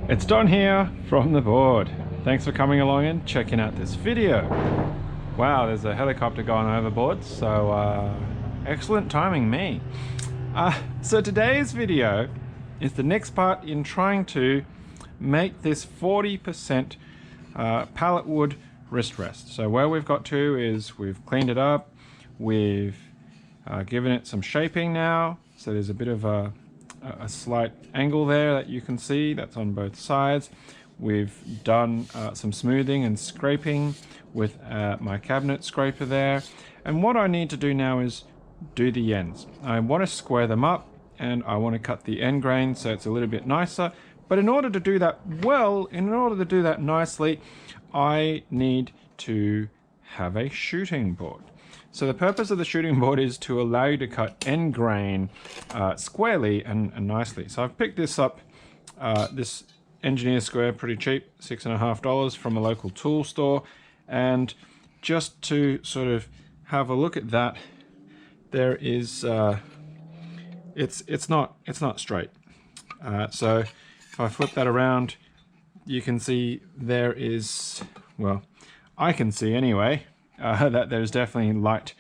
It's Don here from the board. Thanks for coming along and checking out this video. Wow, there's a helicopter going overboard, so excellent timing me. So today's video is the next part in trying to make this 40% pallet wood wrist rest. So where we've got to is we've cleaned it up, we've given it some shaping now, so there's a bit of a slight angle there that you can see that's on both sides. We've done some smoothing and scraping with my cabinet scraper there, and what I need to do now is do the ends. I want to square them up and I want to cut the end grain so it's a little bit nicer, but in order to do that well, in order to do that nicely, I need to have a shooting board. So the purpose of the shooting board is to allow you to cut end grain squarely and nicely. So I've picked this up, this engineer square, pretty cheap, $6.50 from a local tool store. And just to sort of have a look at that, there is, it's not straight. So if I flip that around, you can see there is, well, I can see anyway, that there's definitely light,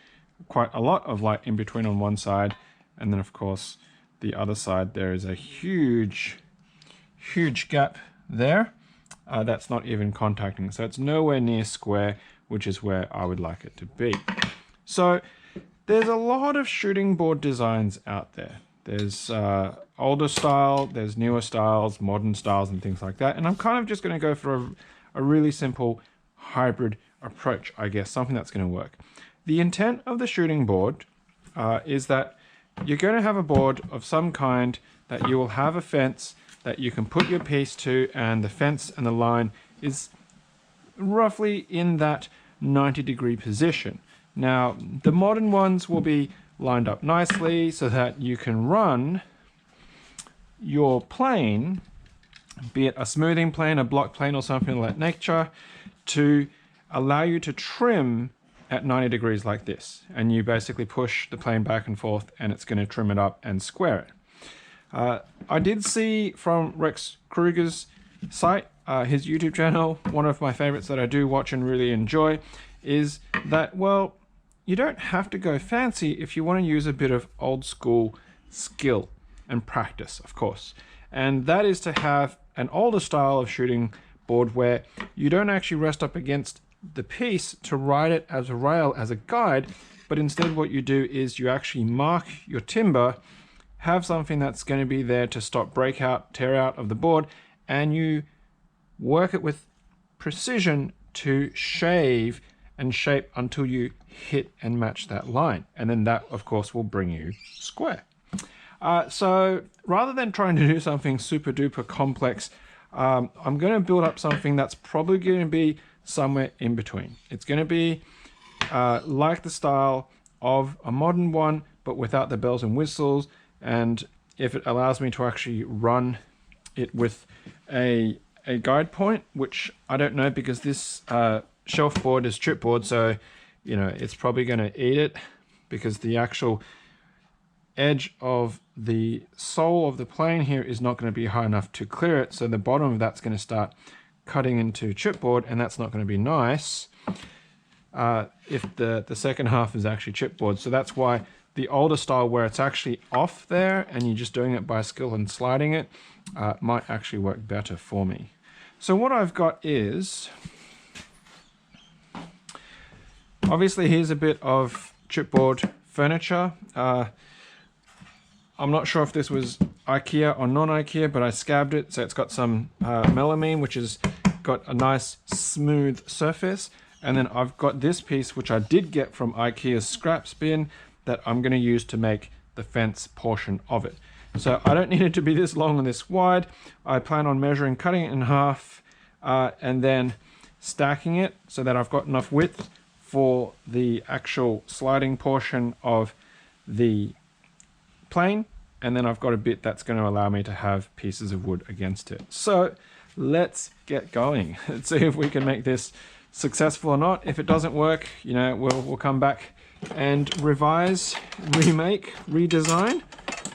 quite a lot of light in between on one side, and then of course the other side there is a huge gap there that's not even contacting, so it's nowhere near square, which is where I would like it to be. So there's a lot of shooting board designs out there. There's older style, there's newer styles, modern styles and things like that, and I'm kind of just going to go for a really simple hybrid approach, I guess, something that's going to work. The intent of the shooting board is that you're going to have a board of some kind that you will have a fence that you can put your piece to, and the fence and the line is roughly in that 90-degree position. Now, the modern ones will be lined up nicely so that you can run your plane, be it a smoothing plane, a block plane, or something of that nature, to allow you to trim at 90 degrees like this. And you basically push the plane back and forth and it's going to trim it up and square it. I did see from Rex Kruger's site, his YouTube channel, one of my favorites that I do watch and really enjoy, is that, well, you don't have to go fancy if you want to use a bit of old school skill and practice, of course. And that is to have an older style of shooting board where you don't actually rest up against the piece to ride it as a rail, as a guide, but instead what you do is you actually mark your timber, have something that's going to be there to stop breakout, tear out of the board, and you work it with precision to shave and shape until you hit and match that line. And then that, of course, will bring you square. So rather than trying to do something super duper complex, I'm going to build up something that's probably going to be somewhere in between. It's going to be like the style of a modern one, but without the bells and whistles. And if it allows me to actually run it with a guide point, which I don't know, because this shelf board is chipboard, so you know it's probably going to eat it, because the actual edge of the sole of the plane here is not going to be high enough to clear it, so the bottom of that's going to start cutting into chipboard, and that's not going to be nice if the second half is actually chipboard. So that's why the older style, where it's actually off there and you're just doing it by skill and sliding it, might actually work better for me. So what I've got is, obviously here's a bit of chipboard furniture. I'm not sure if this was IKEA or non-IKEA, but I scabbed it, so it's got some melamine, which has got a nice smooth surface. And then I've got this piece, which I did get from IKEA's scraps bin, that I'm going to use to make the fence portion of it. So I don't need it to be this long and this wide. I plan on measuring, cutting it in half, and then stacking it so that I've got enough width for the actual sliding portion of the plane, and then I've got a bit that's going to allow me to have pieces of wood against it. So let's get going. Let's see if we can make this successful or not. If it doesn't work, you know, we'll come back and revise, remake, redesign,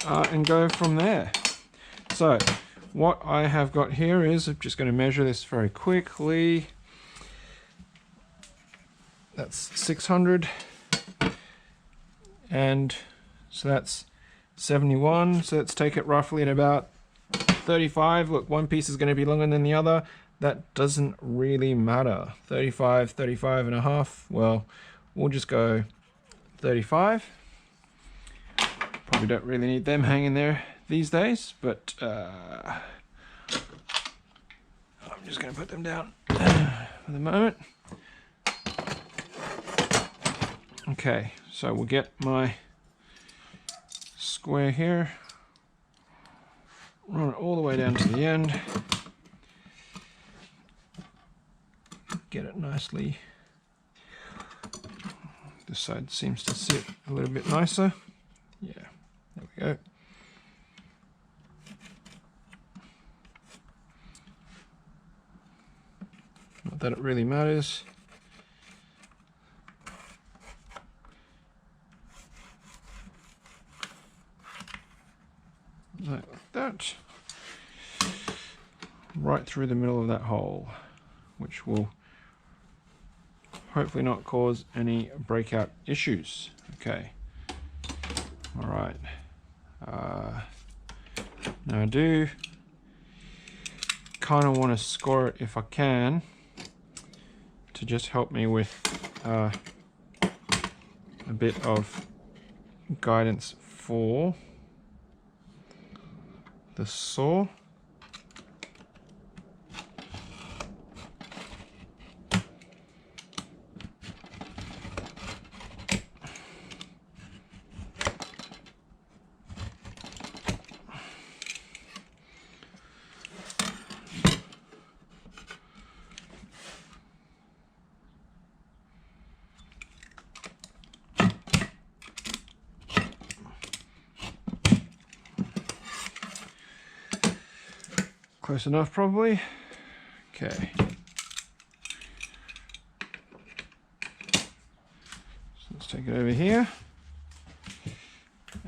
and go from there. So what I have got here is, I'm just going to measure this very quickly. That's 600, and so that's 71. So let's take it roughly at about 35. Look, one piece is going to be longer than the other. That doesn't really matter. 35, 35 and a half. Well, we'll just go 35. Probably don't really need them hanging there these days, but I'm just going to put them down for the moment. Okay, so we'll get my square here, run it all the way down to the end, get it nicely. This side seems to sit a little bit nicer. Yeah, there we go. Not that it really matters. Like that, right through the middle of that hole, which will hopefully not cause any breakout issues. Okay, all right. Now I do kind of want to score it if I can, to just help me with a bit of guidance for the saw. Close enough, probably. Okay. So let's take it over here.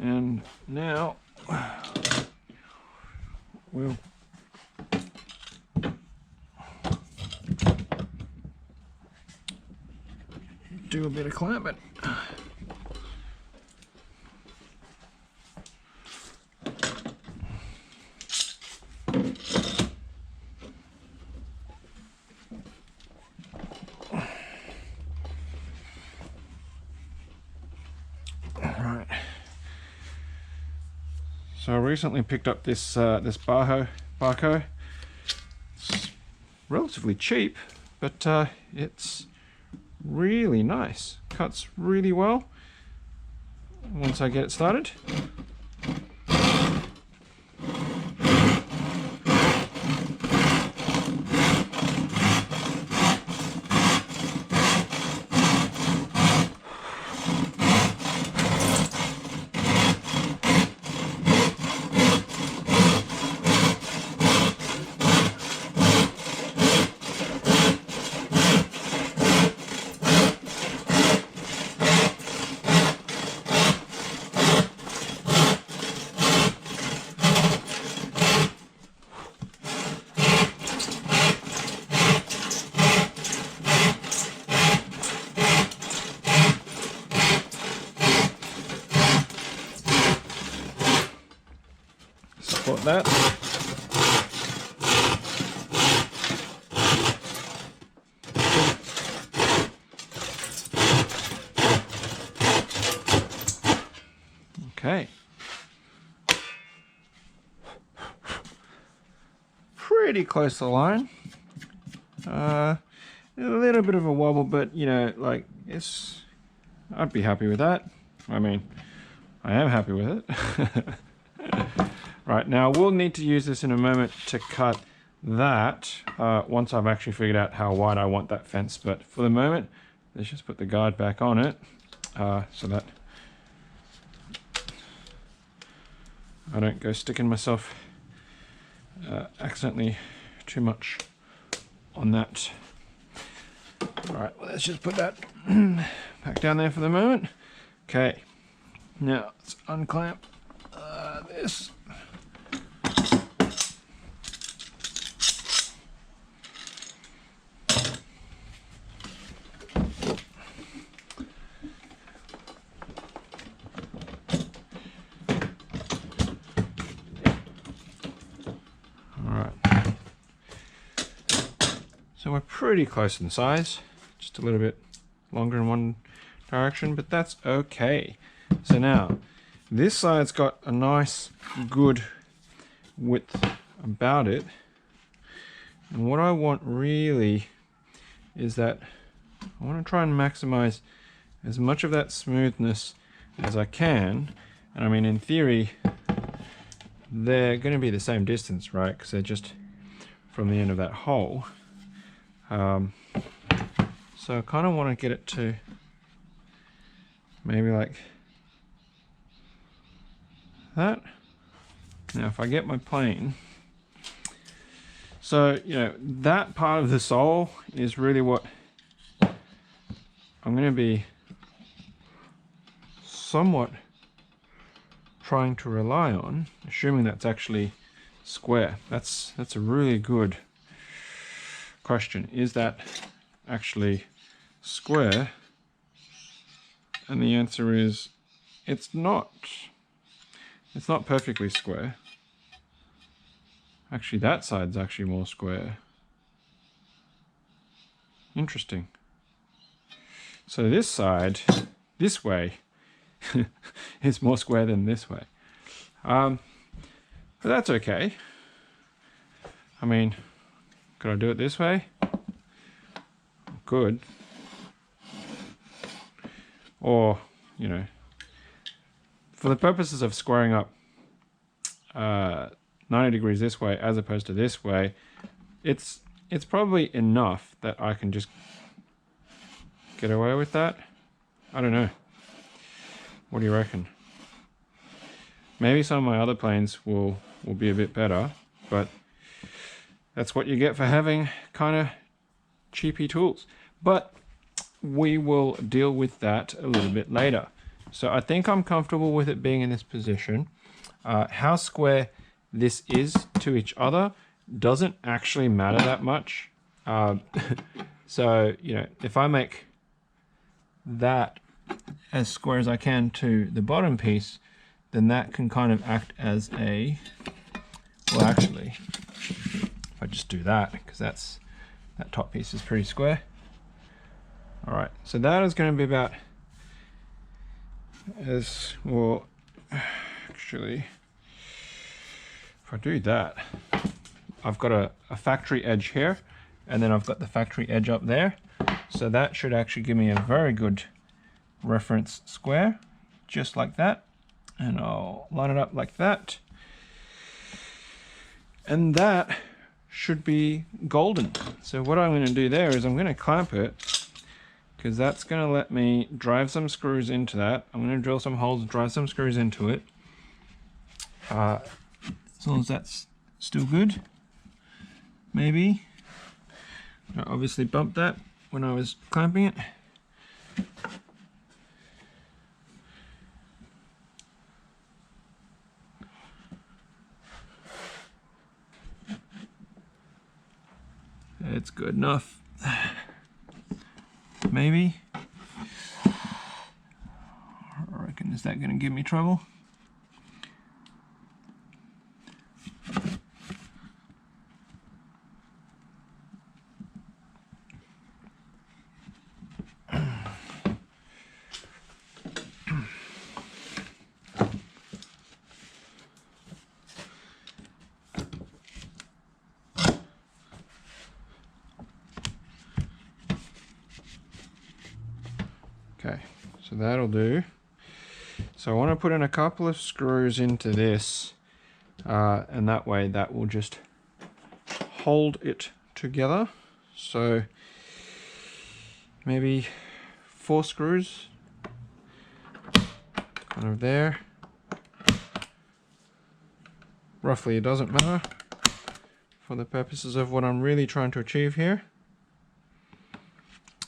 And now we'll do a bit of clamping. So I recently picked up this this Bahco. It's relatively cheap, but it's really nice. Cuts really well once I get it started. Support that. Okay. Pretty close to the line. A little bit of a wobble, but you know, like I'd be happy with that. I mean, I am happy with it. Right, now we'll need to use this in a moment to cut that once I've actually figured out how wide I want that fence. But for the moment, let's just put the guard back on it so that I don't go sticking myself accidentally too much on that. All right, well, let's just put that back down there for the moment. Okay, now let's unclamp this. So we're pretty close in size, just a little bit longer in one direction, but that's okay. So now, this side's got a nice, good width about it. And what I want really is that I want to try and maximize as much of that smoothness as I can. And I mean, in theory, they're going to be the same distance, right? Because they're just from the end of that hole. So I kind of want to get it to maybe like that. Now if I get my plane, so you know, that part of the sole is really what I'm going to be somewhat trying to rely on, assuming that's actually square. That's a really good question. Is that actually square? And the answer is it's not. It's not perfectly square. Actually, that side's actually more square. Interesting. So this side, this way, is more square than this way. But that's okay. I mean, could I do it this way? Could. Or, you know, for the purposes of squaring up 90 degrees this way as opposed to this way, it's probably enough that I can just get away with that. I don't know. What do you reckon? Maybe some of my other planes will be a bit better, but that's what you get for having kind of cheapy tools. But we will deal with that a little bit later. So I think I'm comfortable with it being in this position. How square this is to each other doesn't actually matter that much. So, you know, if I make that as square as I can to the bottom piece, then that can kind of act as a, well actually, if I just do that, because that top piece is pretty square. All right, so that is going to be about as, well, actually, if I do that, I've got a factory edge here, and then I've got the factory edge up there. So that should actually give me a very good reference square, just like that. And I'll line it up like that. And that should be golden. So what I'm going to do there is I'm going to clamp it, because that's going to let me drive some screws into that. I'm going to drill some holes, drive some screws into it. As long as that's still good, maybe. I obviously bumped that when I was clamping it. It's good enough. Maybe. I reckon, is that going to give me trouble? Okay, so that'll do. So I want to put in a couple of screws into this, and that way that will just hold it together. So maybe 4 screws, kind of there. Roughly, it doesn't matter for the purposes of what I'm really trying to achieve here.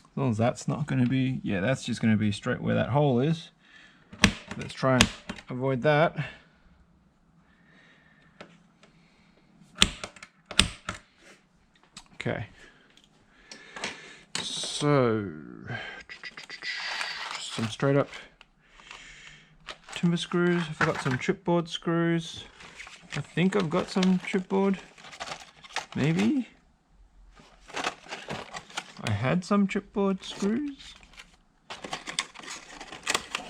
As long as that's not going to be, yeah, that's just going to be straight where that hole is. Let's try and avoid that. Okay. So, just some straight up timber screws. I've got some chipboard screws. I think I've got some chipboard. Maybe. I had some chipboard screws.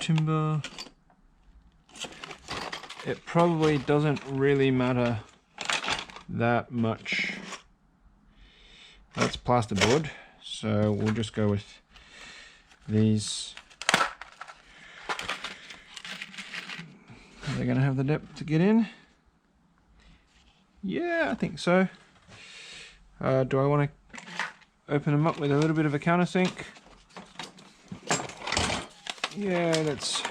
Timber. It probably doesn't really matter that much. That's plasterboard, so we'll just go with these. Are they going to have the depth to get in? Yeah, I think so. Do I want to open them up with a little bit of a countersink? Yeah, let's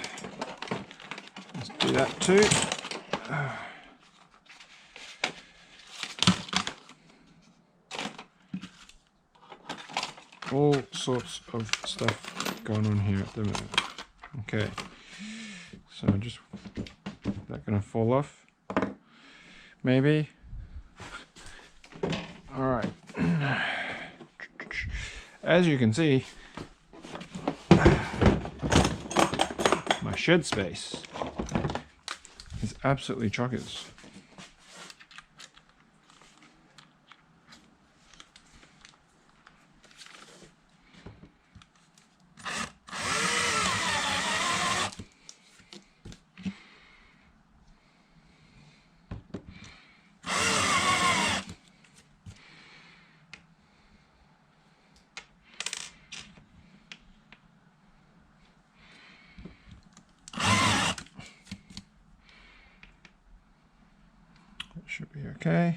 do that too. All sorts of stuff going on here at the moment. Okay, so just, is that going to fall off? Maybe. All right. As you can see, my shed space is absolutely chockers. Should be okay.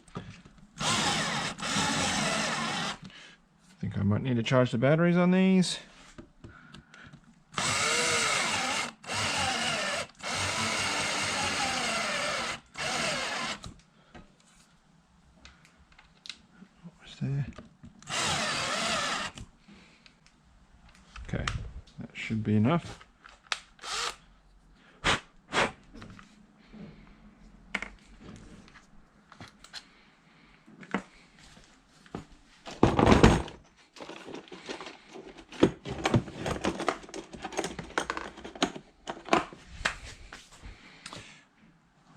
I think I might need to charge the batteries on these. There. Okay, that should be enough.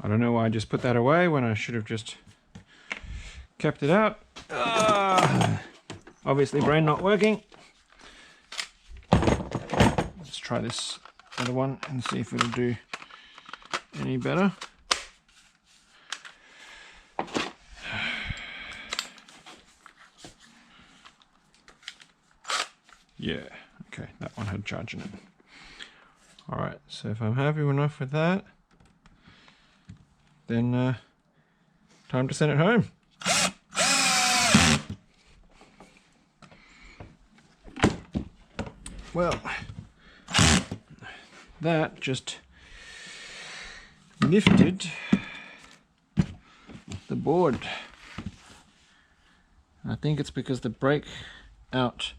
I don't know why I just put that away when I should have just kept it out. Obviously brain not working. Let's try this other one and see if it'll do any better. Yeah, okay, that one had charge in it. All right, so if I'm happy enough with that, then time to send it home. Well, that just lifted the board. I think it's because the break out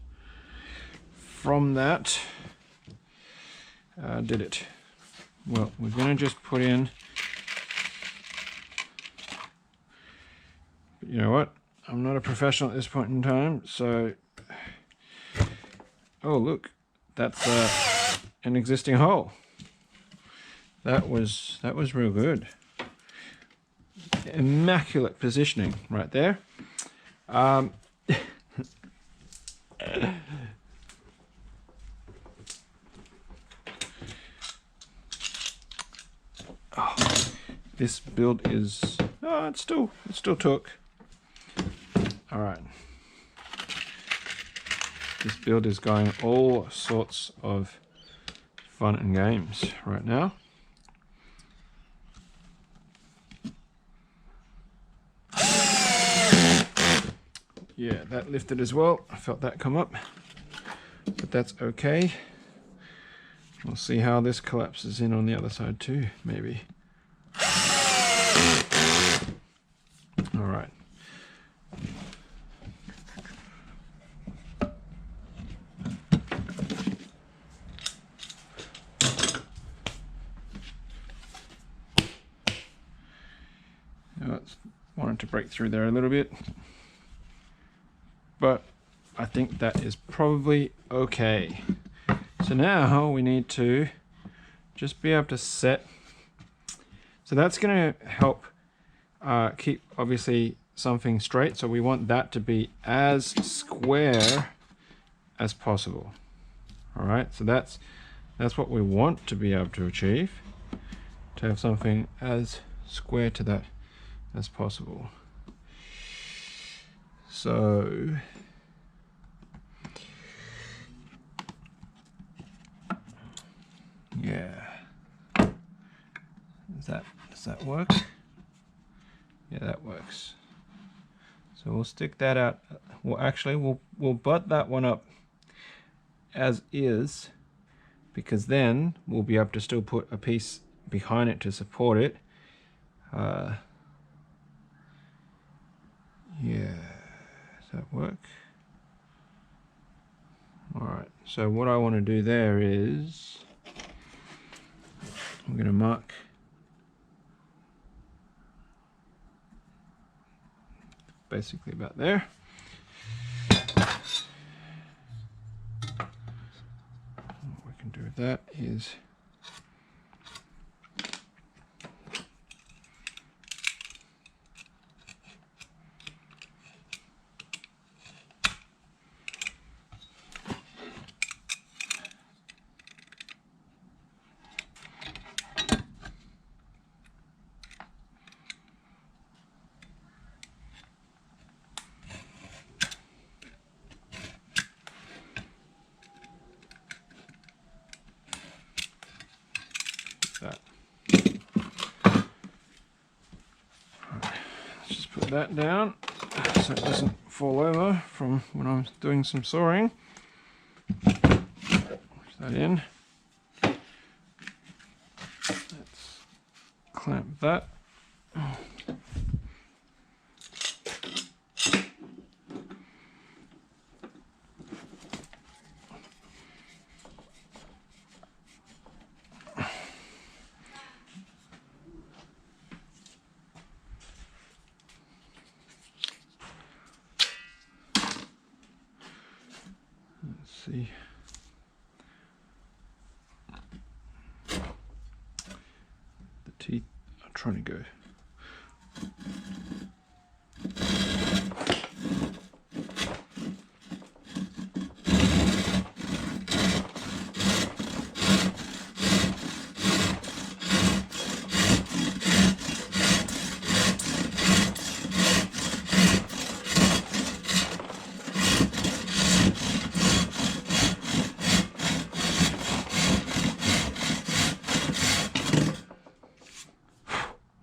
from that did it. Well, we're going to just put in, but you know what? I'm not a professional at this point in time, so, oh look. That's an existing hole. That was real good. Immaculate positioning right there. Oh, this build is it still took. All right. This build is going all sorts of fun and games right now. Yeah, that lifted as well. I felt that come up, but that's okay. We'll see how this collapses in on the other side too, maybe. All right. want it to break through there a little bit, but I think that is probably okay. So now we need to just be able to set. So that's going to help keep obviously something straight. So we want that to be as square as possible. All right, so that's what we want to be able to achieve, to have something as square to that as possible. So yeah, does that work? Yeah, that works. So we'll stick that out. Well, actually, we'll butt that one up as is, because then we'll be able to still put a piece behind it to support it. Yeah, does that work? All right, so what I want to do there is I'm going to mark basically about there. What we can do with that is that. Let's just put that down so it doesn't fall over from when I'm doing some sawing. Push that in. Let's clamp that. See, the teeth are trying to go.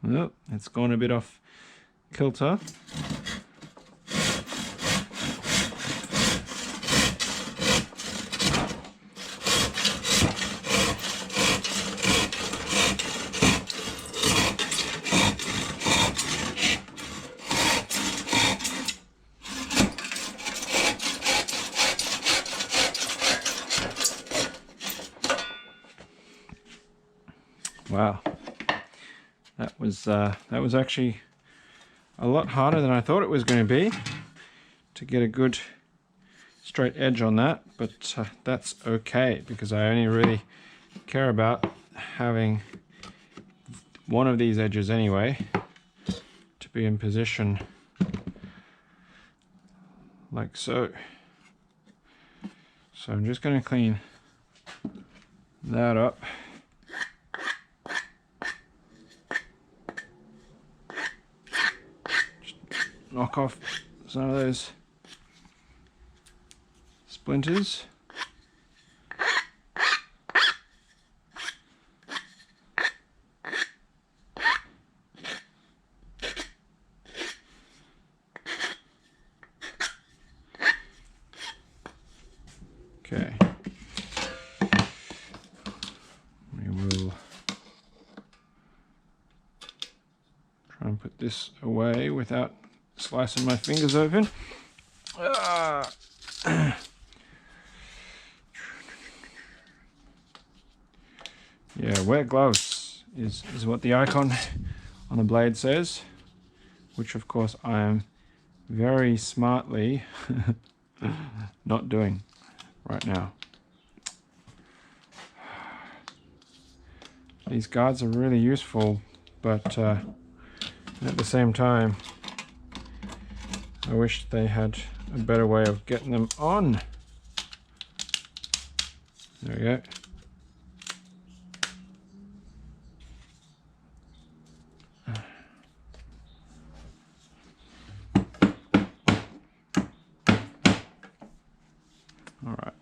Nope, it's gone a bit off kilter. Wow. That was actually a lot harder than I thought it was going to be to get a good straight edge on that, but that's okay, because I only really care about having one of these edges anyway to be in position like so. So I'm just going to clean that up. Knock off some of those splinters. Okay. We will try and put this away without slicing my fingers open. Yeah, wear gloves is what the icon on the blade says. which of course I am very smartly not doing right now. These guards are really useful, but at the same time, I wish they had a better way of getting them on. There we go. All right.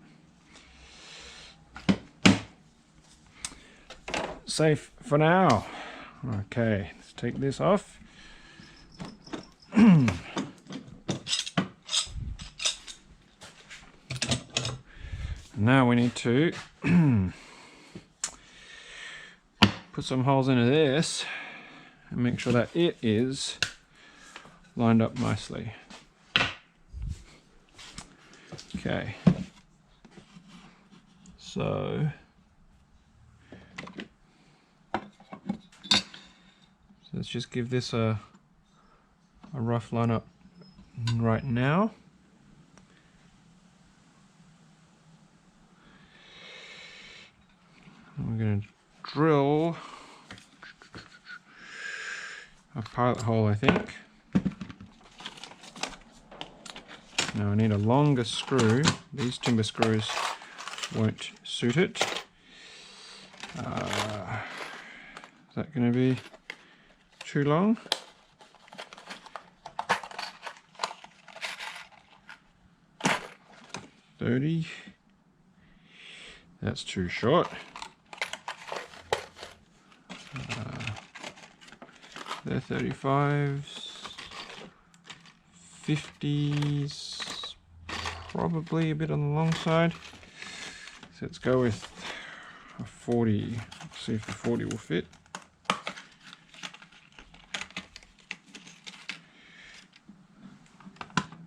Safe for now. Okay, let's take this off. Now we need to put some holes into this and make sure that it is lined up nicely. Okay, so let's just give this a rough line up right now. We're going to drill a pilot hole, I think. Now I need a longer screw. These timber screws won't suit it. Is that going to be too long? $30. That's too short. They're 35s, 50s, probably a bit on the long side. So let's go with a 40. Let's see if the 40 will fit.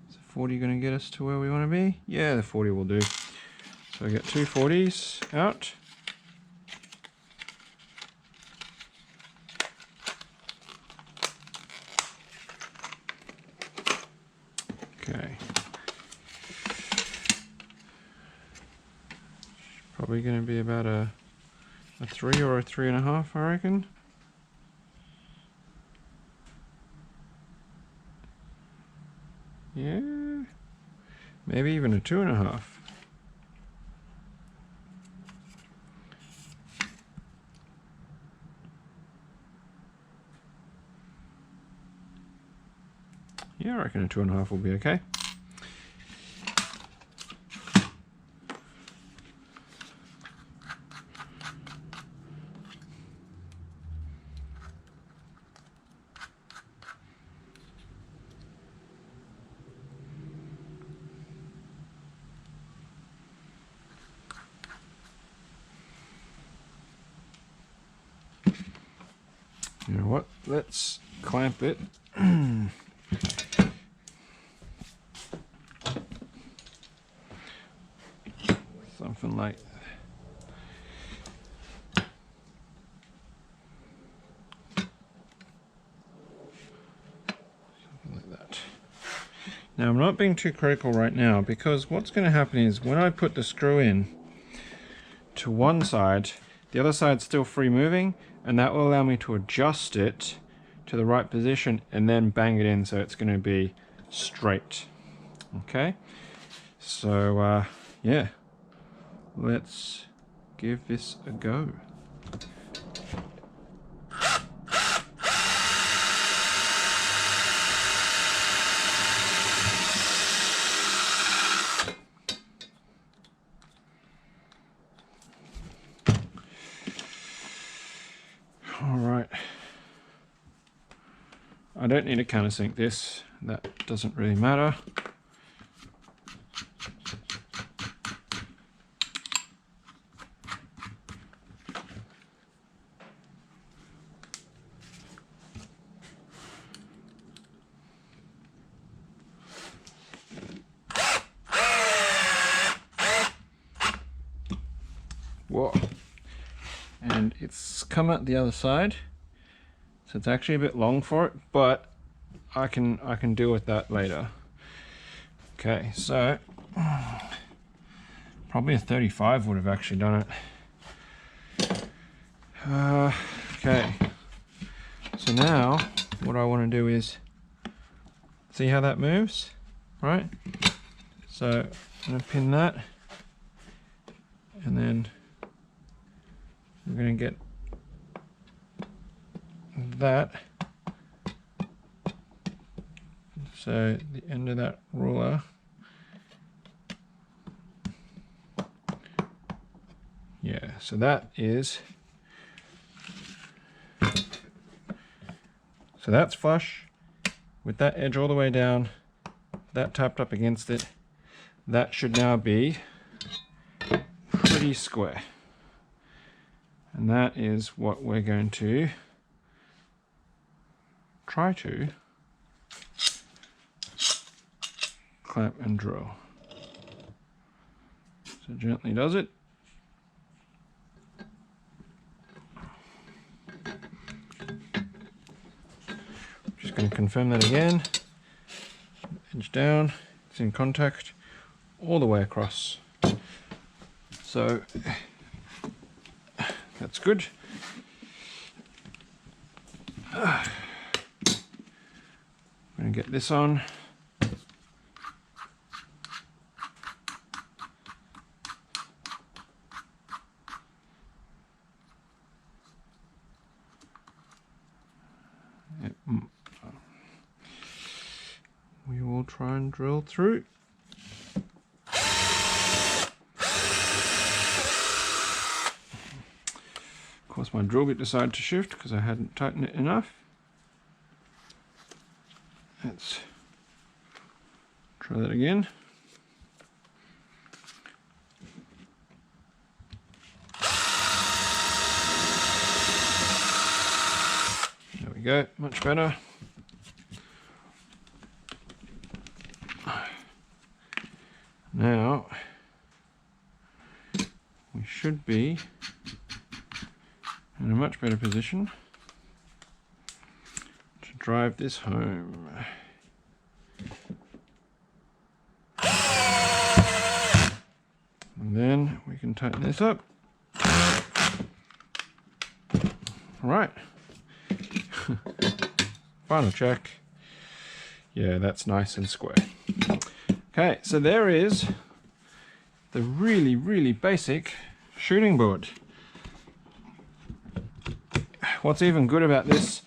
Is the 40 going to get us to where we want to be? Yeah, the 40 will do. So I get two 40s out. Okay. Probably going to be about a 3 or a 3.5, I reckon. Yeah, maybe even a 2.5. Yeah, I reckon a 2.5 will be okay. You know what? Let's clamp it. Something like that. Now I'm not being too critical right now, because what's going to happen is when I put the screw in to one side, the other side's still free moving, and that will allow me to adjust it to the right position and then bang it in so it's going to be straight. Okay, so yeah, let's give this a go. All right, I don't need to countersink this, that doesn't really matter. Whoa. And it's come out the other side, so it's actually a bit long for it, but I can deal with that later. Okay, so probably a 35 would have actually done it. Okay, so now what I want to do is see how that moves, right? So I'm going to pin that, and then we're going to get that. So the end of that ruler, yeah, so that is, so that's flush with that edge all the way down, that tapped up against it. That should now be pretty square. And that is what we're going to try to clamp and drill. So gently does it. Just going to confirm that again. Edge down, it's in contact all the way across. So that's good. I'm going to get this on. We will try and drill through. Of course, my drill bit decided to shift because I hadn't tightened it enough. Let's try that again. There we go, much better. Now, we should be in a much better position to drive this home. And then we can tighten this up. Right. Final check. Yeah, that's nice and square. Okay, so there is the really, really basic shooting board. What's even good about this,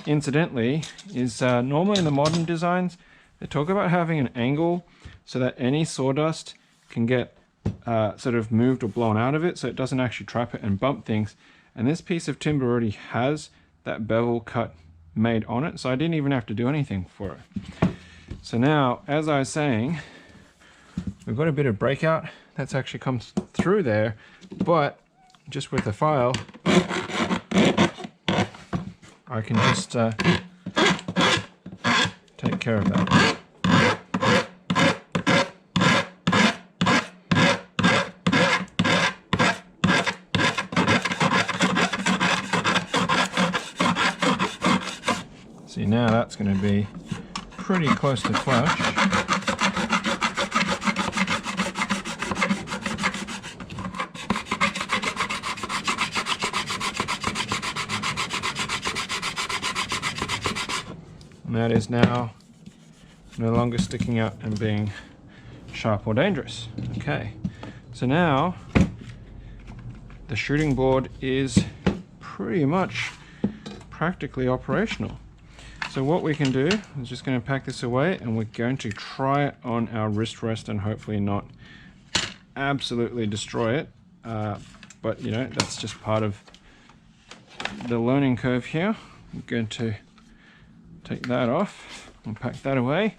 incidentally, is normally in the modern designs, they talk about having an angle so that any sawdust can get sort of moved or blown out of it, so it doesn't actually trap it and bump things. And this piece of timber already has that bevel cut made on it, so I didn't even have to do anything for it. So now, as I was saying, we've got a bit of breakout that's actually comes through there, but just with the file, I can just take care of that. See, now that's going to be pretty close to flush. And that is now no longer sticking out and being sharp or dangerous. Okay, so now the shooting board is pretty much practically operational. So what we can do is just going to pack this away, and we're going to try it on our wrist rest and hopefully not absolutely destroy it. But you know, that's just part of the learning curve here. I'm going to take that off and pack that away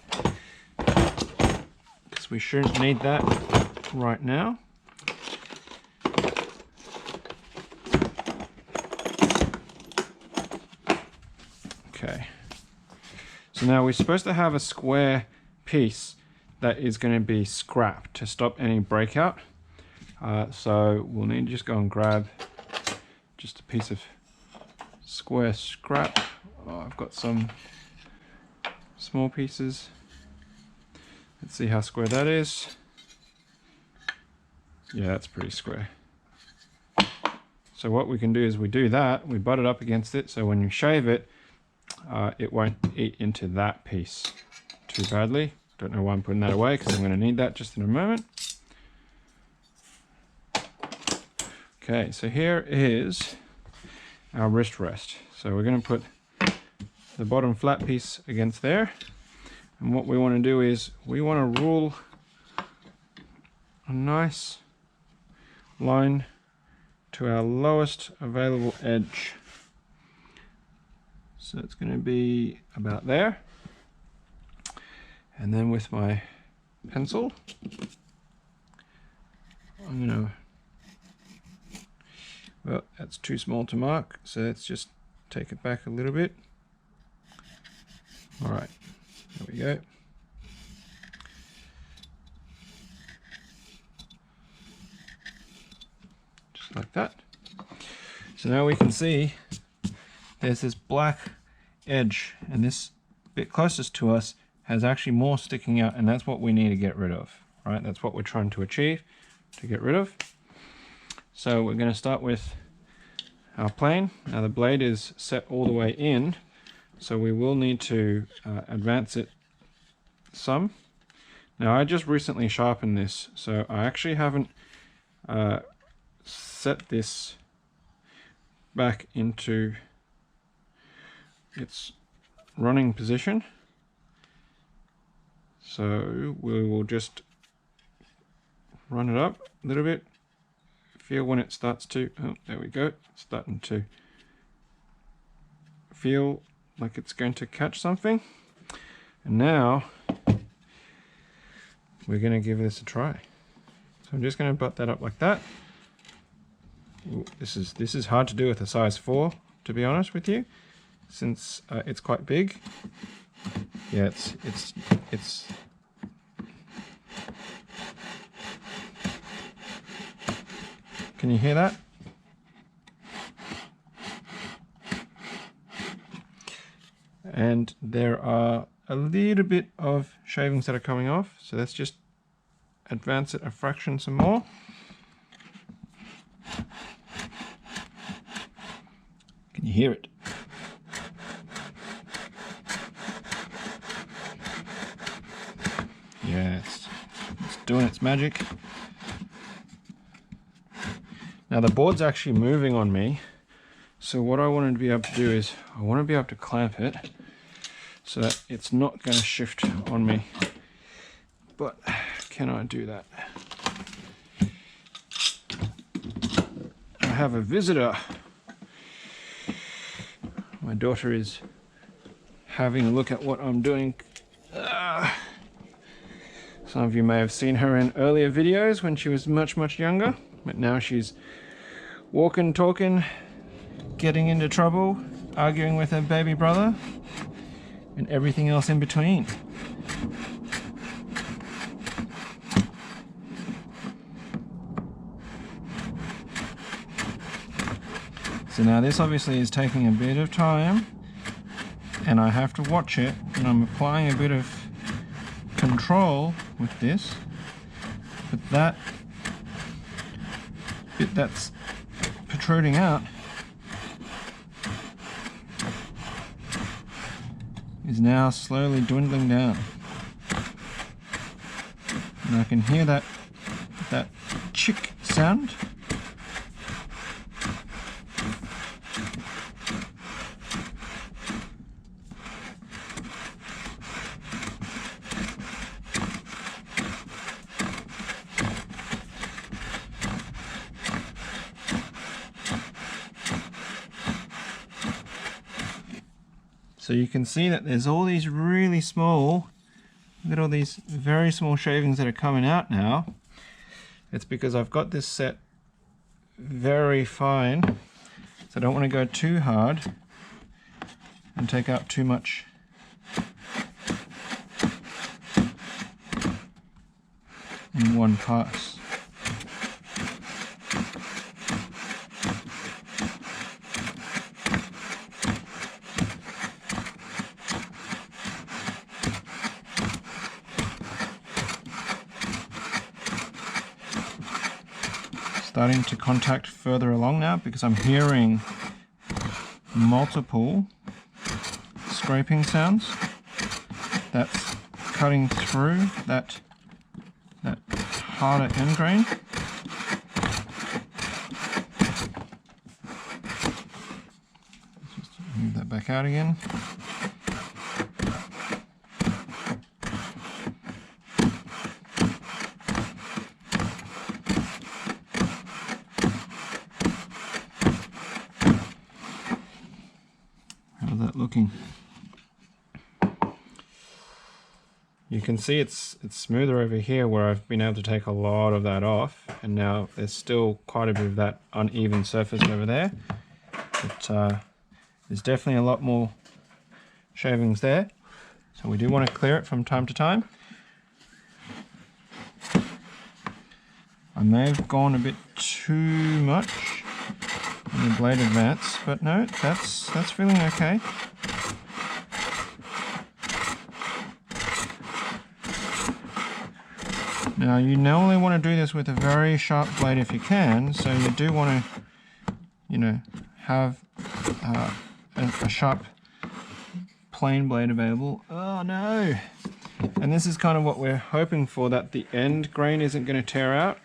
because we shouldn't need that right now. Okay. So now we're supposed to have a square piece that is going to be scrap to stop any breakout. So we'll need to just go and grab just a piece of square scrap. Oh, I've got some small pieces. Let's see how square that is. Yeah, that's pretty square. So what we can do is we do that, we butt it up against it, so when you shave it, it won't eat into that piece too badly. Don't know why I'm putting that away, because I'm going to need that just in a moment. Okay, so here is our wrist rest. So we're going to put the bottom flat piece against there. And what we want to do is we want to rule a nice line to our lowest available edge. So it's going to be about there. And then with my pencil, I'm going to, well, that's too small to mark, so let's just take it back a little bit. All right, there we go. Just like that. So now we can see there's this black edge, and this bit closest to us has actually more sticking out, and that's what we need to get rid of, right? That's what we're trying to achieve, to get rid of. So we're going to start with our plane. Now the blade is set all the way in, so we will need to advance it some. Now I just recently sharpened this, so I actually haven't set this back into its running position. So we will just run it up a little bit. Feel when it starts to, oh, there we go, it's starting to feel like it's going to catch something. And now we're going to give this a try. So I'm just going to butt that up like that. Ooh, this is hard to do with a size 4, to be honest with you, since it's quite big. Yeah, it's can you hear that? And there are a little bit of shavings that are coming off, so let's just advance it a fraction some more. Can you hear it? Yes, it's doing its magic. Now the board's actually moving on me, so what I wanted to be able to do is I want to be able to clamp it so that it's not going to shift on me. But can I do that? I have a visitor. My daughter is having a look at what I'm doing. Some of you may have seen her in earlier videos when she was much younger, but now she's walking, talking, getting into trouble, arguing with her baby brother, and everything else in between. So now this obviously is taking a bit of time, and I have to watch it, and I'm applying a bit of control with this, but that bit that's protruding out is now slowly dwindling down, and I can hear that chick sound. So you can see that there's all these really small, look at all these very small shavings that are coming out now. It's because I've got this set very fine, so I don't want to go too hard and take out too much in one pass. starting to contact further along now because I'm hearing multiple scraping sounds. That's cutting through that harder end grain. Just move that back out again. How's that looking? You can see it's smoother over here where I've been able to take a lot of that off, and now there's still quite a bit of that uneven surface over there. But there's definitely a lot more shavings there, so we do want to clear it from time to time. I may have gone a bit too much in the blade advance, but no, that's feeling okay. Now you normally want to do this with a very sharp blade if you can, so you do want to, you know, have a sharp plain blade available. Oh no! And this is kind of what we're hoping for, that the end grain isn't going to tear out.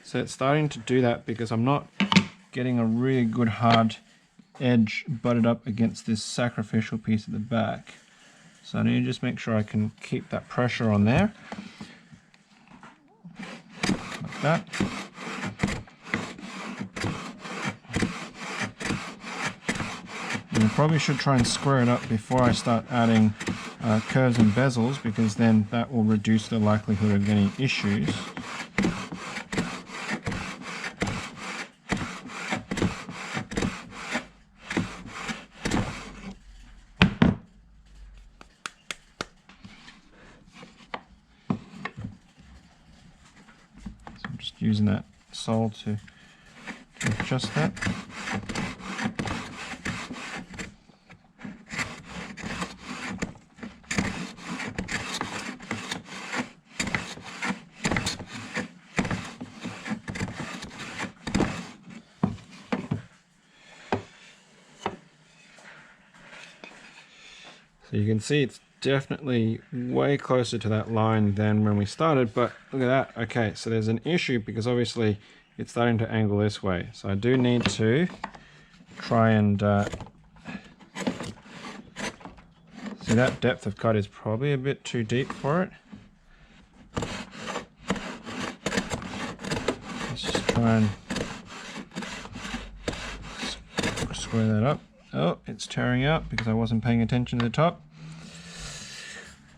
So it's starting to do that because I'm not getting a really good hard edge butted up against this sacrificial piece at the back. So I need to just make sure I can keep that pressure on there. Like that. And I probably should try and square it up before I start adding curves and bezels, because then that will reduce the likelihood of any issues. Using that sole to adjust that. So you can see it's definitely way closer to that line than when we started, but look at that. Okay, so there's an issue because obviously it's starting to angle this way. So I do need to try and see, that depth of cut is probably a bit too deep for it. Let's just try and square that up. Oh, it's tearing out because I wasn't paying attention to the top.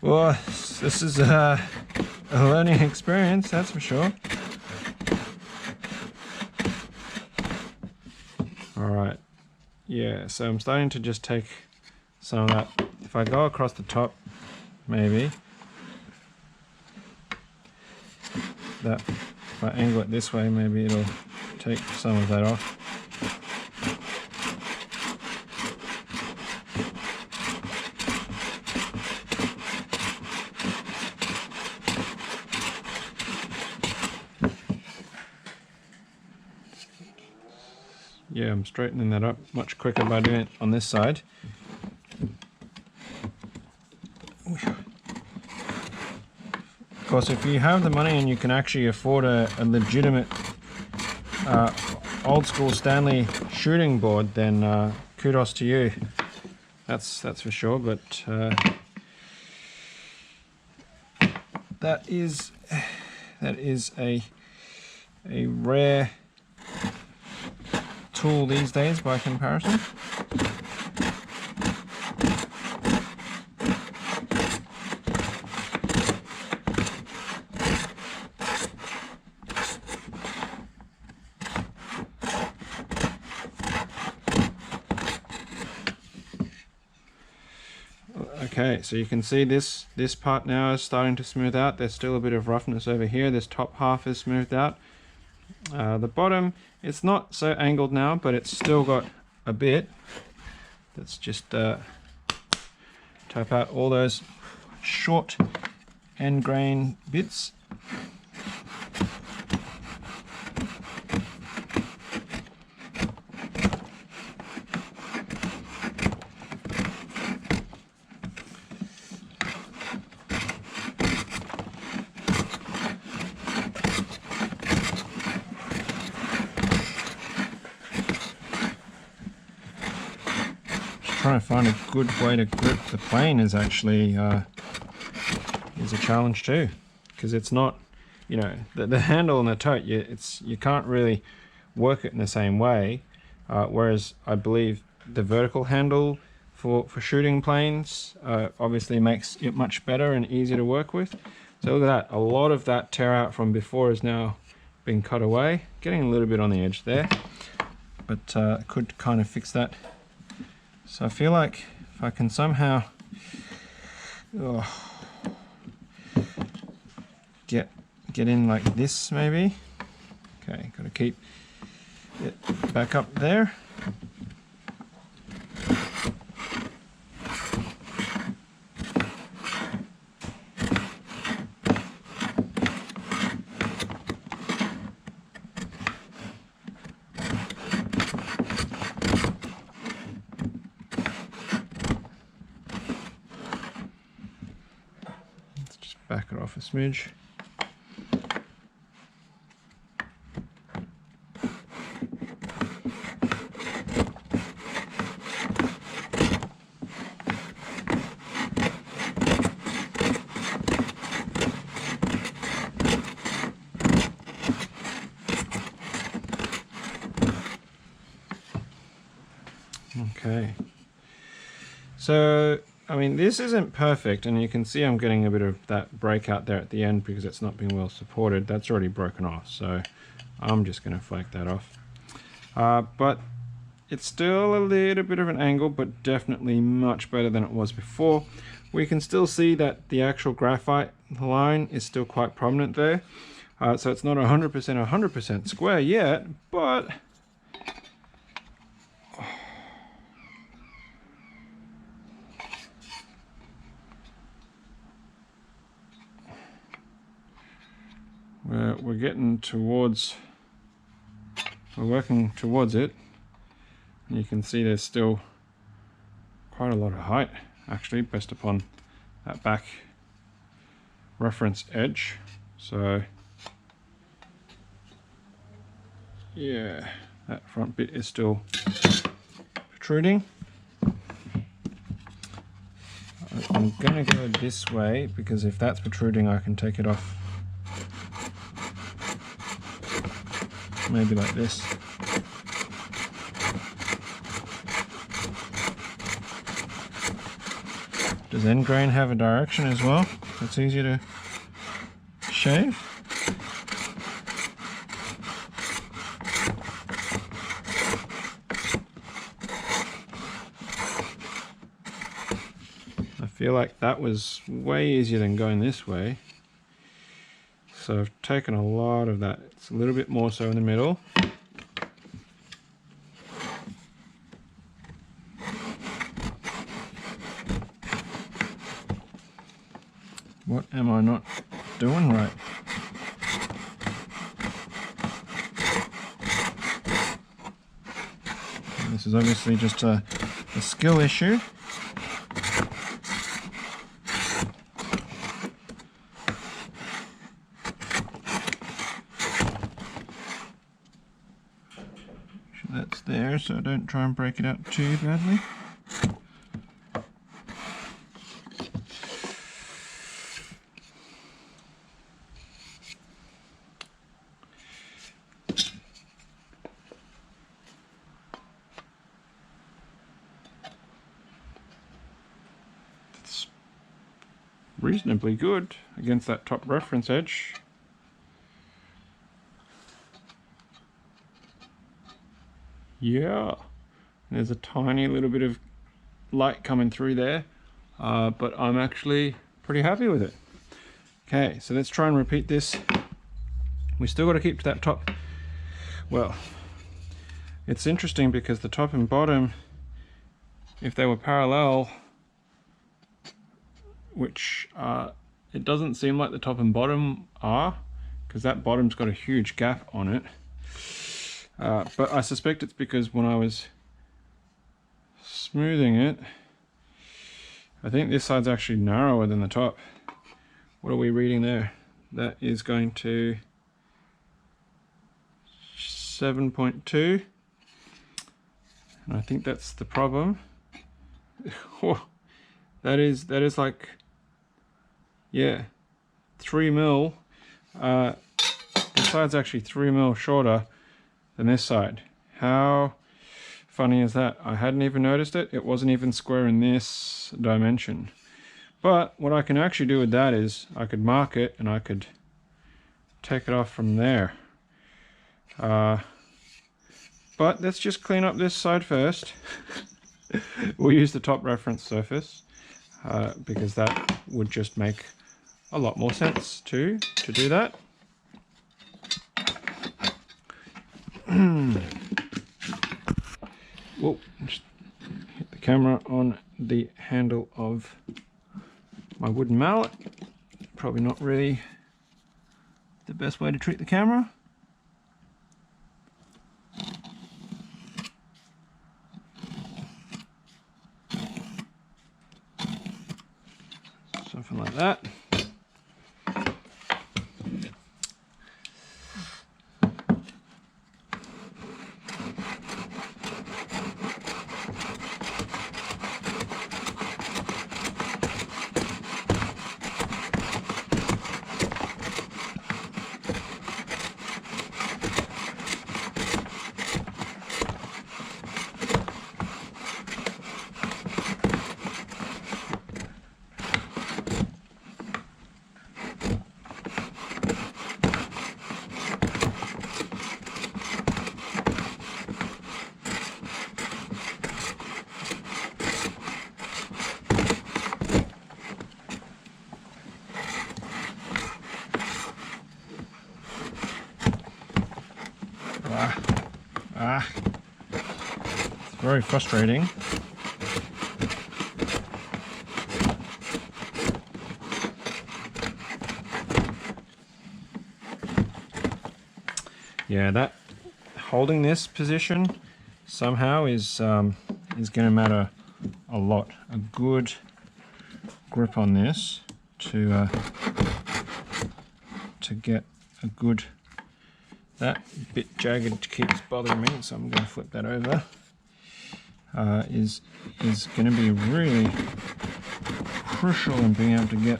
Well, this is a learning experience, that's for sure. Alright, yeah, so I'm starting to just take some of that. If I go across the top, maybe, that, if I angle it this way, maybe it'll take some of that off. Yeah, I'm straightening that up much quicker by doing it on this side. Of course, if you have the money and you can actually afford a legitimate old school Stanley shooting board, then kudos to you. That's for sure. But that is a rare tool these days by comparison. Okay, so you can see this part now is starting to smooth out. There's still a bit of roughness over here. This top half is smoothed out. The bottom, it's not so angled now, but it's still got a bit. Let's just tap out all those short end grain bits. trying to find a good way to grip the plane is actually is a challenge too, because it's not, you know, the handle and the tote, you can't really work it in the same way, whereas I believe the vertical handle for shooting planes obviously makes it much better and easier to work with. So look at that, a lot of that tear out from before has now been cut away, getting a little bit on the edge there, but could kind of fix that. So I feel like if I can somehow get in like this maybe. Okay, got to keep it back up there. Let's just back it off a smidge. Okay, so I mean this isn't perfect, and you can see I'm getting a bit of that breakout there at the end because it's not being well supported. That's already broken off, so I'm just going to flake that off. But it's still a little bit of an angle, but definitely much better than it was before. We can still see that the actual graphite line is still quite prominent there, so it's not 100% square yet, but we're getting towards, we're working towards it. And you can see there's still quite a lot of height actually based upon that back reference edge. So yeah, that front bit is still protruding. I'm gonna go this way because if that's protruding I can take it off maybe like this. Does end grain have a direction as well? It's easier to shave. I feel like that was way easier than going this way. So I've taken a lot of that. It's a little bit more so in the middle. What am I not doing right? And this is obviously just a skill issue. That's there, so don't try and break it out too badly. It's reasonably good against that top reference edge. Yeah, there's a tiny little bit of light coming through there, but I'm actually pretty happy with it. Okay, so let's try and repeat this. We still got to keep to that top. Well, it's interesting because the top and bottom, if they were parallel, which it doesn't seem like the top and bottom are, because that bottom's got a huge gap on it. But I suspect it's because when I was smoothing it, I think this side's actually narrower than the top. What are we reading there? That is going to 7.2, and I think that's the problem. Oh, that is like, yeah, 3 mil. This side's actually 3 mil shorter than this side. How funny is that? I hadn't even noticed it. It wasn't even square in this dimension. But what I can actually do with that is I could mark it and I could take it off from there. But let's just clean up this side first. We'll use the top reference surface because that would just make a lot more sense to do that. Whoa, just hit the camera on the handle of my wooden mallet. Probably not really the best way to treat the camera. Something like that. It's very frustrating. Yeah, that holding this position somehow is going to matter a lot. A good grip on this to get a good. That bit jagged keeps bothering me, so I'm going to flip that over. Is going to be really crucial in being able to get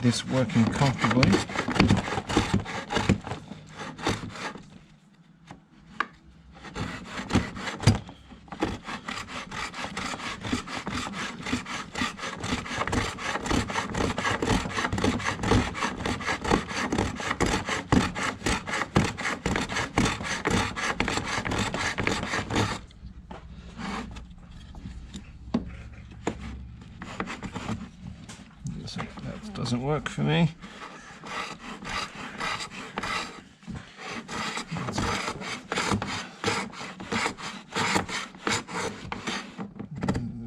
this working comfortably. That doesn't work for me.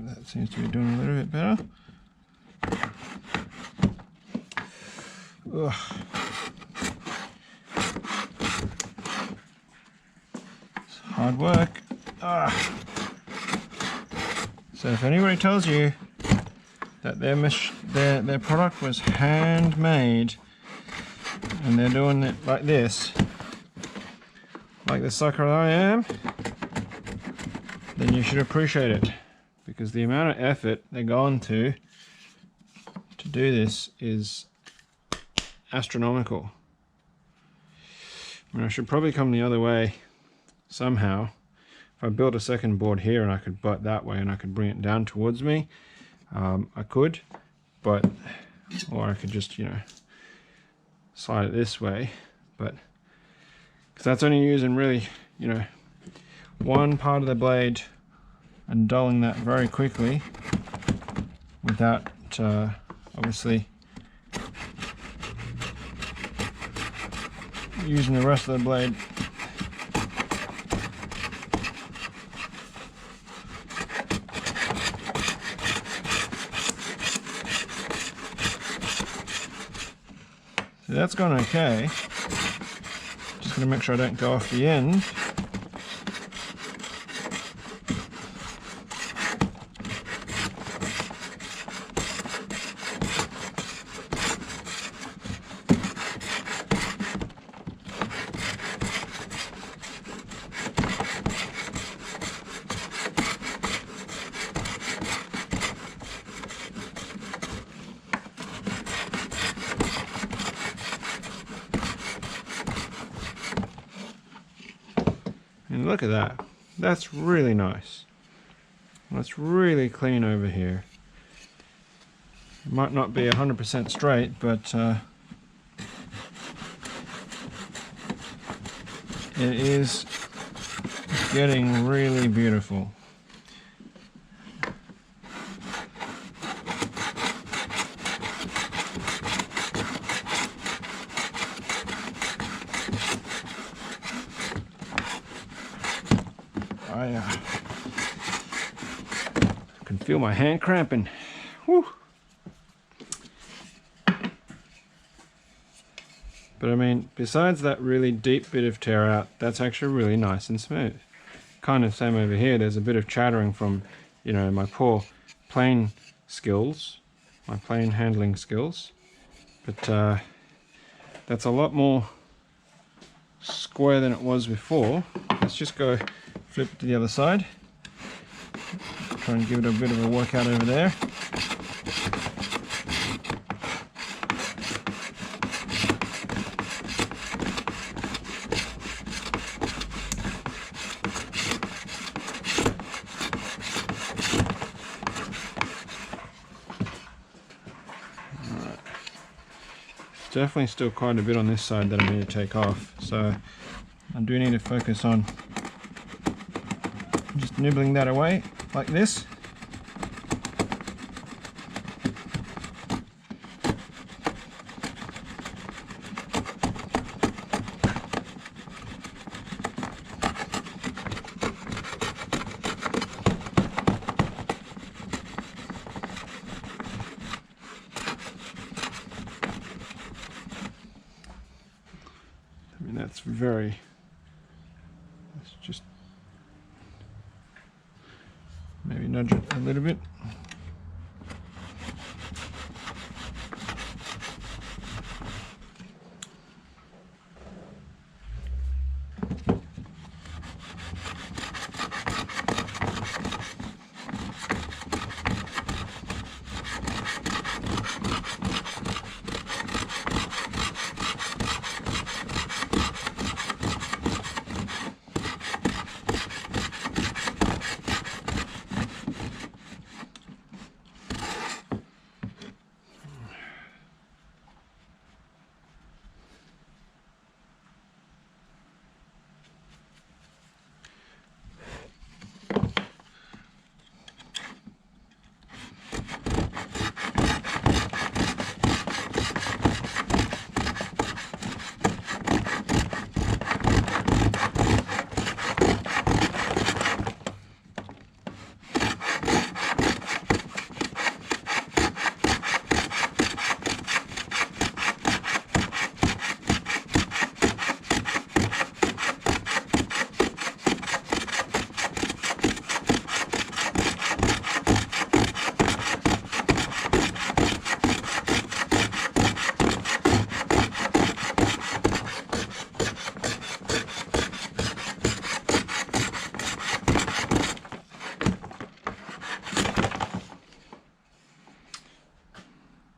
That seems to be doing a little bit better. Ugh. It's hard work. So if anybody tells you that their product was handmade and they're doing it like this, like the sucker I am, then you should appreciate it, because the amount of effort they go on to do this is astronomical. I mean, I should probably come the other way somehow. If I built a second board here and I could butt that way and I could bring it down towards me, I could, or I could just, slide it this way, but because that's only using really, one part of the blade and dulling that very quickly without obviously using the rest of the blade. So that's gone okay. Just going to make sure I don't go off the end. look at that. That's really nice. That's really clean over here. It might not be 100% straight, but it is getting really beautiful. I can feel my hand cramping. Whew. But I mean, besides that really deep bit of tear out, that's actually really nice and smooth. Kind of same over here, there's a bit of chattering from, you know, my poor plane skills, my plane handling skills. But that's a lot more square than it was before. Let's just go flip to the other side. Try and give it a bit of a workout over there. Definitely still quite a bit on this side that I need to take off, so I do need to focus on just nibbling that away like this. That's very, let's just maybe nudge it a little bit.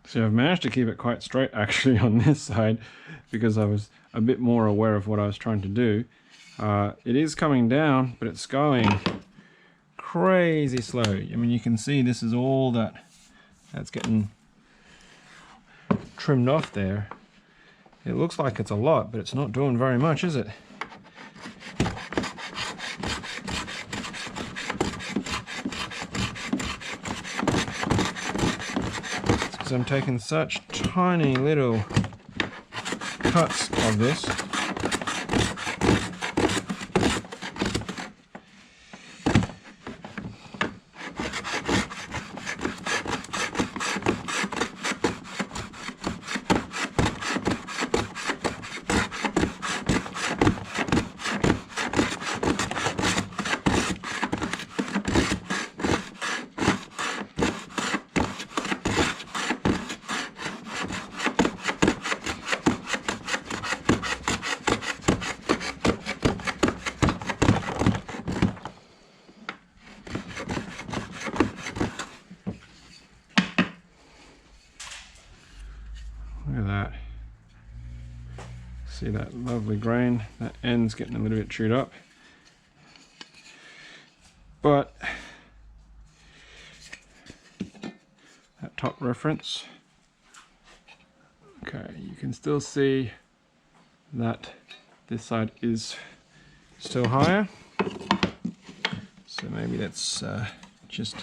So I've managed to keep it quite straight actually on this side because I was a bit more aware of what I was trying to do. It is coming down, but it's going crazy slow. I mean, you can see this is all that's getting trimmed off there. It looks like it's a lot, but it's not doing very much, is it? I'm taking such tiny little cuts of this. Look at that. See that lovely grain? That end's getting a little bit chewed up. but that top reference, okay, you can still see that this side is still higher. So maybe that's just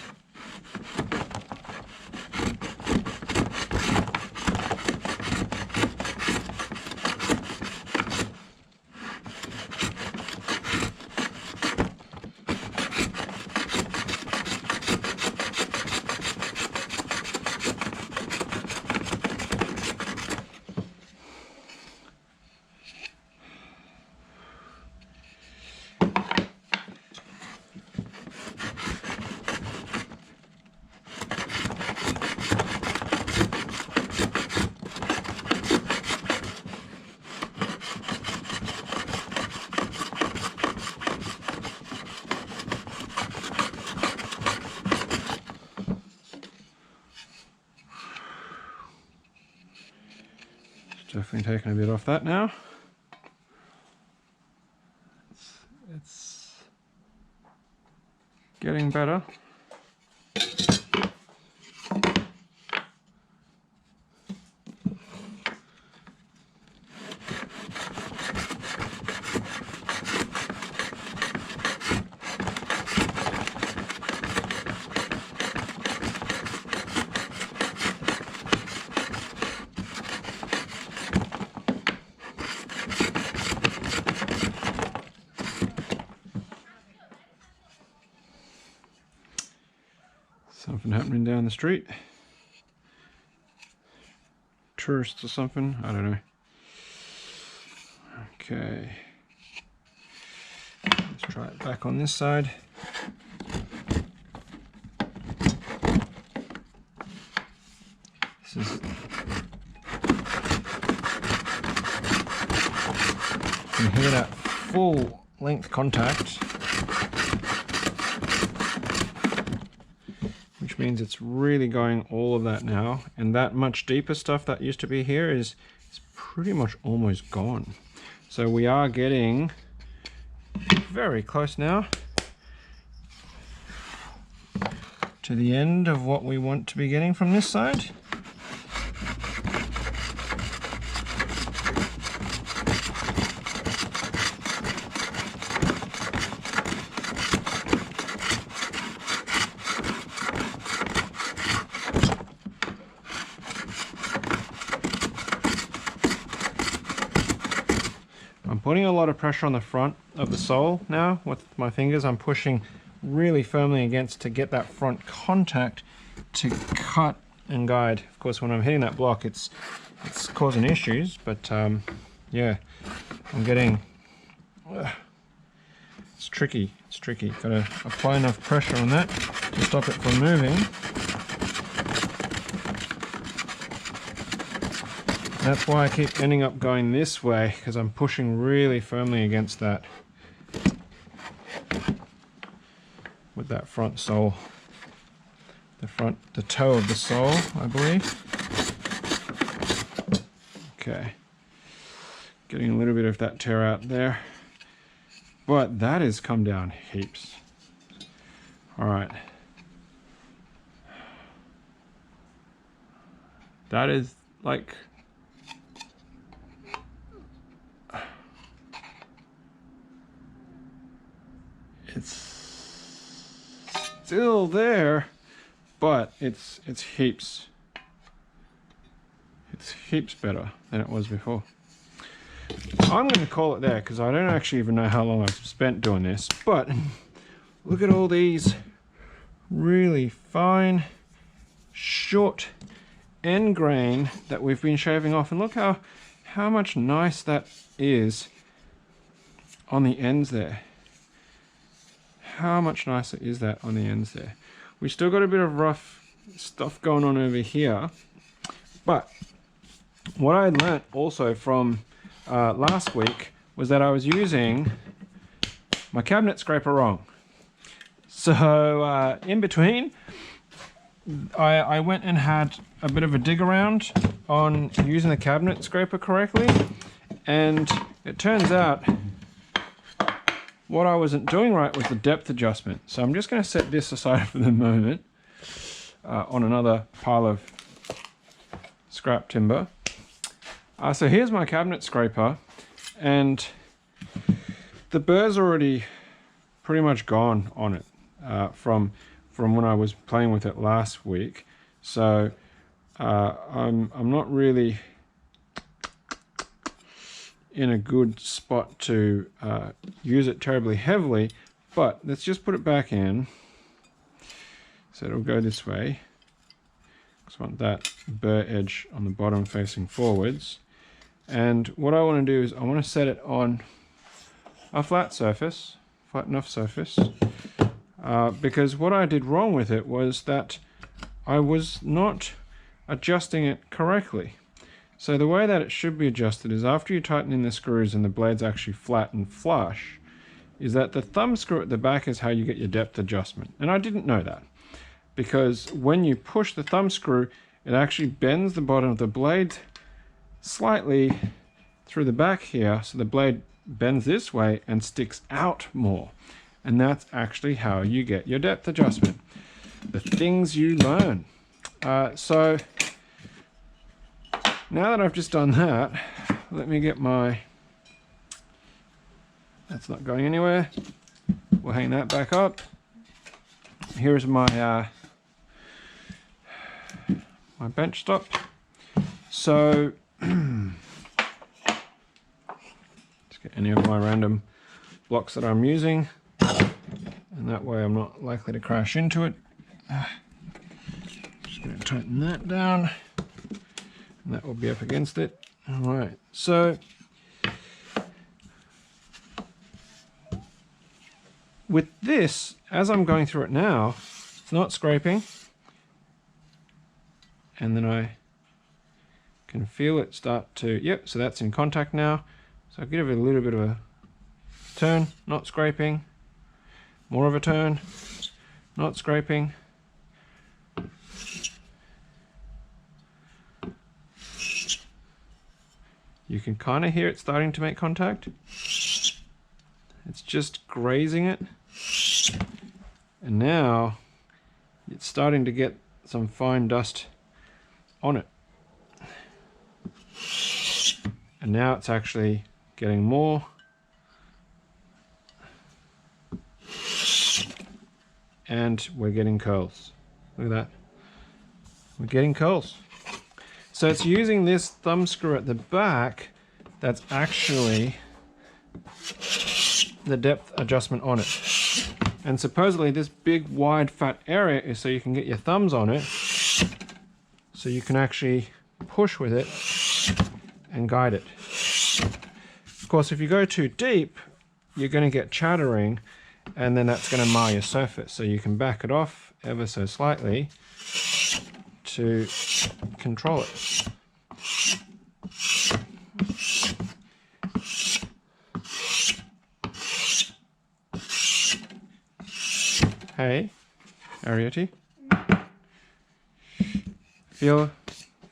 definitely taking a bit off that now. It's getting better. Something happening down the street. Tourists or something, I don't know. Okay. Let's try it back on this side. This is you can hear that full length contact, which means it's really going all of that now, and that much deeper stuff that used to be here is pretty much almost gone. So we are getting very close now to the end of what we want to be getting from this side. I'm putting a lot of pressure on the front of the sole now with my fingers. I'm pushing really firmly against to get that front contact to cut and guide. Of course, when I'm hitting that block, it's causing issues, but yeah, I'm getting, it's tricky. Gotta apply enough pressure on that to stop it from moving. That's why I keep ending up going this way, because I'm pushing really firmly against that with that front sole, the toe of the sole, I believe. Okay, getting a little bit of that tear out there, but that has come down heaps. All right, that is like, it's still there, but it's heaps better than it was before. I'm going to call it there because I don't actually even know how long I've spent doing this, but look at all these really fine short end grain that we've been shaving off, and look how much nice that is on the ends there. How much nicer is that on the ends there? We still got a bit of rough stuff going on over here, but what I learnt also from last week was that I was using my cabinet scraper wrong. So in between, I went and had a bit of a dig around on using the cabinet scraper correctly, and it turns out what I wasn't doing right was the depth adjustment. So I'm just going to set this aside for the moment on another pile of scrap timber. So here's my cabinet scraper, and the burr's already pretty much gone on it from when I was playing with it last week. So I'm not really in a good spot to use it terribly heavily, but let's just put it back in. So it'll go this way. Just want that burr edge on the bottom facing forwards. And what I want to do is I want to set it on a flat surface, flat enough surface, because what I did wrong with it was that I was not adjusting it correctly. So the way that it should be adjusted is after you tighten in the screws and the blade's actually flat and flush, is that the thumb screw at the back is how you get your depth adjustment. And I didn't know that, because when you push the thumb screw, it actually bends the bottom of the blade slightly through the back here, so the blade bends this way and sticks out more. And that's actually how you get your depth adjustment. The things you learn. So now that I've just done that, let me get my... That's not going anywhere. We'll hang that back up. Here's my my bench stop. So let's get any of my random blocks that I'm using, and that way I'm not likely to crash into it. Just going to tighten that down, and that will be up against it. All right, so with this, as I'm going through it now, it's not scraping, and then I can feel it start to, yep, so that's in contact now. So I'll give it a little bit of a turn, not scraping, more of a turn, not scraping. You can kind of hear it starting to make contact. It's just grazing it. And now it's starting to get some fine dust on it. And now it's actually getting more. And we're getting curls. Look at that. We're getting curls. So it's using this thumb screw at the back that's actually the depth adjustment on it. And supposedly this big wide fat area is so you can get your thumbs on it, so you can actually push with it and guide it. Of course, if you go too deep, you're going to get chattering, and then that's going to mar your surface. So you can back it off ever so slightly to control it. Hey, Arietti, feel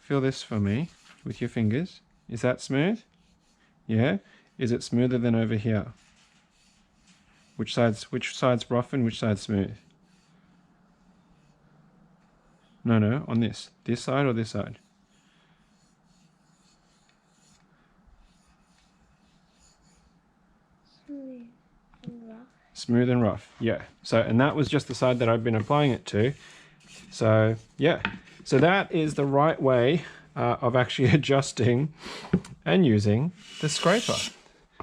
this for me with your fingers. Is that smooth? Yeah? Is it smoother than over here? Which side's rough and which side's smooth? No, on this. This side or this side? Smooth and rough. Smooth and rough, yeah. So, and that was just the side that I've been applying it to. So, yeah. So that is the right way of actually adjusting and using the scraper.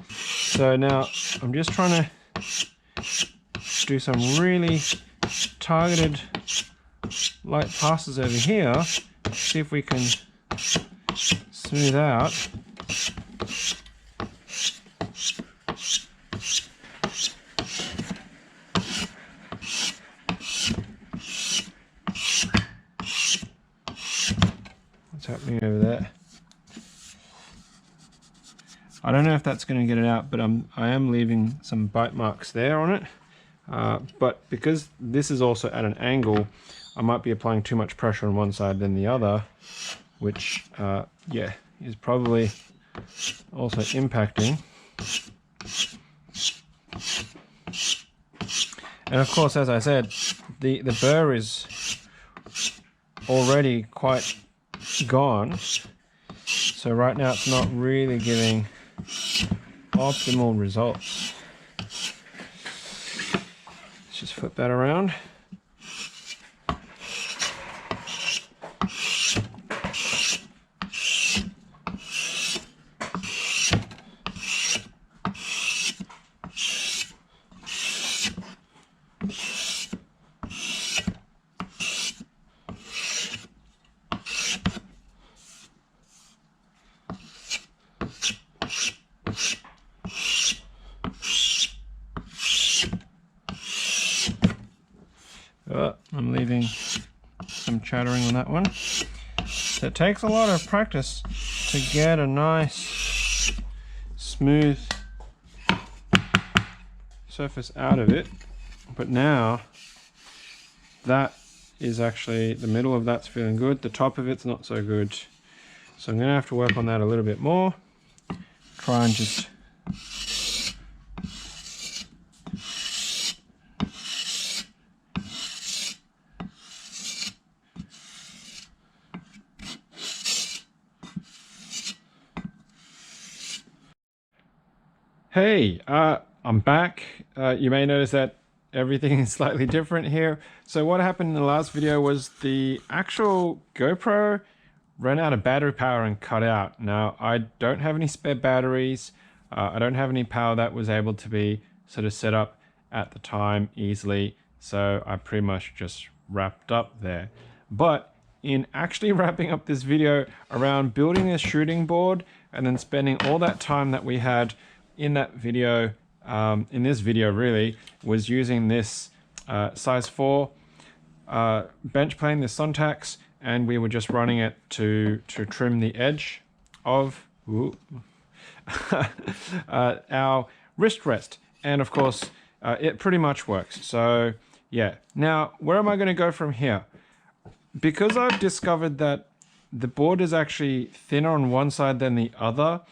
So now I'm just trying to do some really targeted light passes over here. See if we can smooth out. What's happening over there? I don't know if that's going to get it out, but I am leaving some bite marks there on it. But because this is also at an angle, I might be applying too much pressure on one side than the other, which, yeah, is probably also impacting. And of course, as I said, the burr is already quite gone. So right now it's not really giving optimal results. Let's just flip that around. Oh, I'm leaving some chattering on that one. So it takes a lot of practice to get a nice, smooth surface out of it. But now that is actually, the middle of that's feeling good. The top of it's not so good. So I'm going to have to work on that a little bit more. Try and just Hey, I'm back. You may notice that everything is slightly different here. So what happened in the last video was the actual GoPro ran out of battery power and cut out. Now, I don't have any spare batteries. I don't have any power that was able to be sort of set up at the time easily. So I pretty much just wrapped up there. But in actually wrapping up this video around building this shooting board and then spending all that time that we had in that video, in this video really, was using this size 4 bench plane, this Sontax, and we were just running it to trim the edge of our wrist rest. And of course, it pretty much works. So yeah, now where am I going to go from here? Because I've discovered that the board is actually thinner on one side than the other,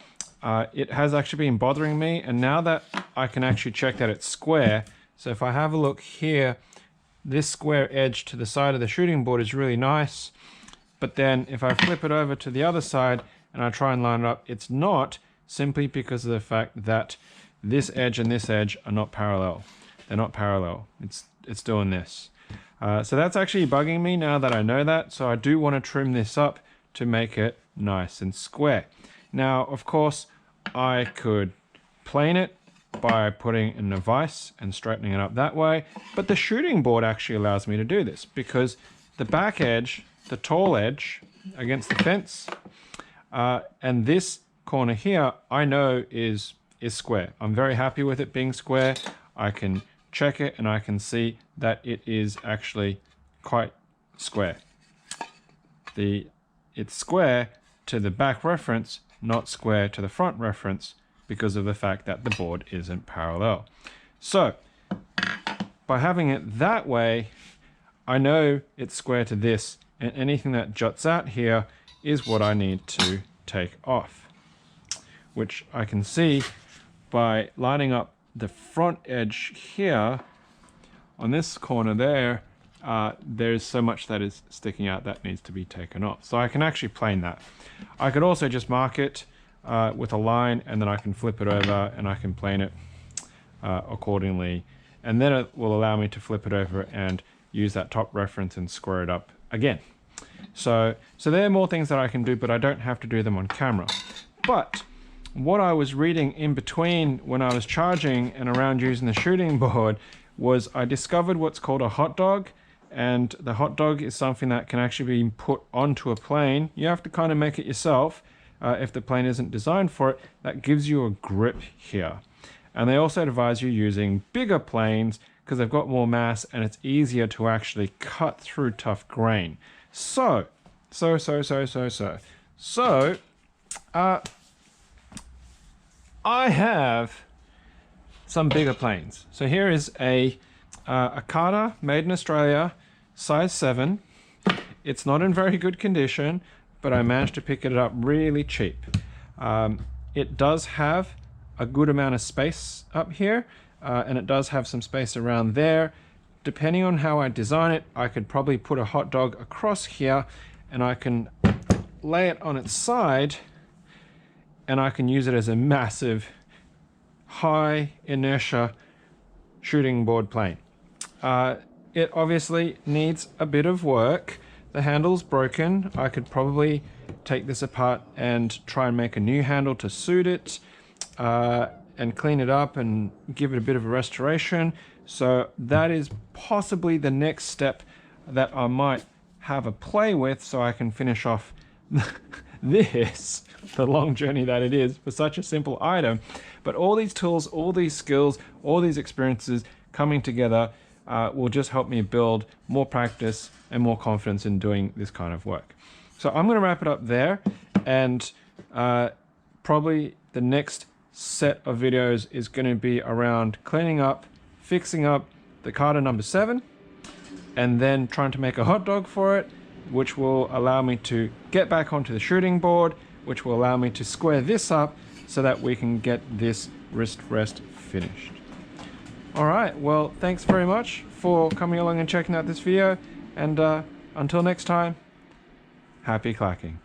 it has actually been bothering me, and now that I can actually check that it's square, so if I have a look here, this square edge to the side of the shooting board is really nice, but then if I flip it over to the other side and I try and line it up, it's not, simply because of the fact that this edge and this edge are not parallel. They're not parallel. It's doing this. So that's actually bugging me now that I know that, so I do want to trim this up to make it nice and square. Now, of course, I could plane it by putting in a vise and straightening it up that way, but the shooting board actually allows me to do this because the back edge, the tall edge against the fence, and this corner here, I know is square. I'm very happy with it being square. I can check it and I can see that it is actually quite square. It's square to the back reference, not square to the front reference, because of the fact that the board isn't parallel. So by having it that way, I know it's square to this, and anything that juts out here is what I need to take off, which I can see by lining up the front edge here on this corner there. There's so much that is sticking out that needs to be taken off. So I can actually plane that. I could also just mark it with a line, and then I can flip it over and I can plane it accordingly. And then it will allow me to flip it over and use that top reference and square it up again. So there are more things that I can do, but I don't have to do them on camera. But what I was reading in between when I was charging and around using the shooting board was I discovered what's called a hot dog. And the hot dog is something that can actually be put onto a plane. You have to kind of make it yourself if the plane isn't designed for it. That gives you a grip here. And they also advise you using bigger planes because they've got more mass and it's easier to actually cut through tough grain. So I have some bigger planes. So here is a Carter made in Australia, size 7. It's not in very good condition, but I managed to pick it up really cheap. It does have a good amount of space up here, and it does have some space around there. Depending on how I design it, I could probably put a hot dog across here, and I can lay it on its side, and I can use it as a massive high inertia shooting board plane. It obviously needs a bit of work. The handle's broken. I could probably take this apart and try and make a new handle to suit it, and clean it up and give it a bit of a restoration. So that is possibly the next step that I might have a play with, so I can finish off this, the long journey that it is for such a simple item. But all these tools, all these skills, all these experiences coming together will just help me build more practice and more confidence in doing this kind of work. So I'm going to wrap it up there, and probably the next set of videos is going to be around cleaning up, fixing up the Carter number 7, and then trying to make a hot dog for it, which will allow me to get back onto the shooting board, which will allow me to square this up so that we can get this wrist rest finished. All right, well, thanks very much for coming along and checking out this video, and until next time, happy clacking.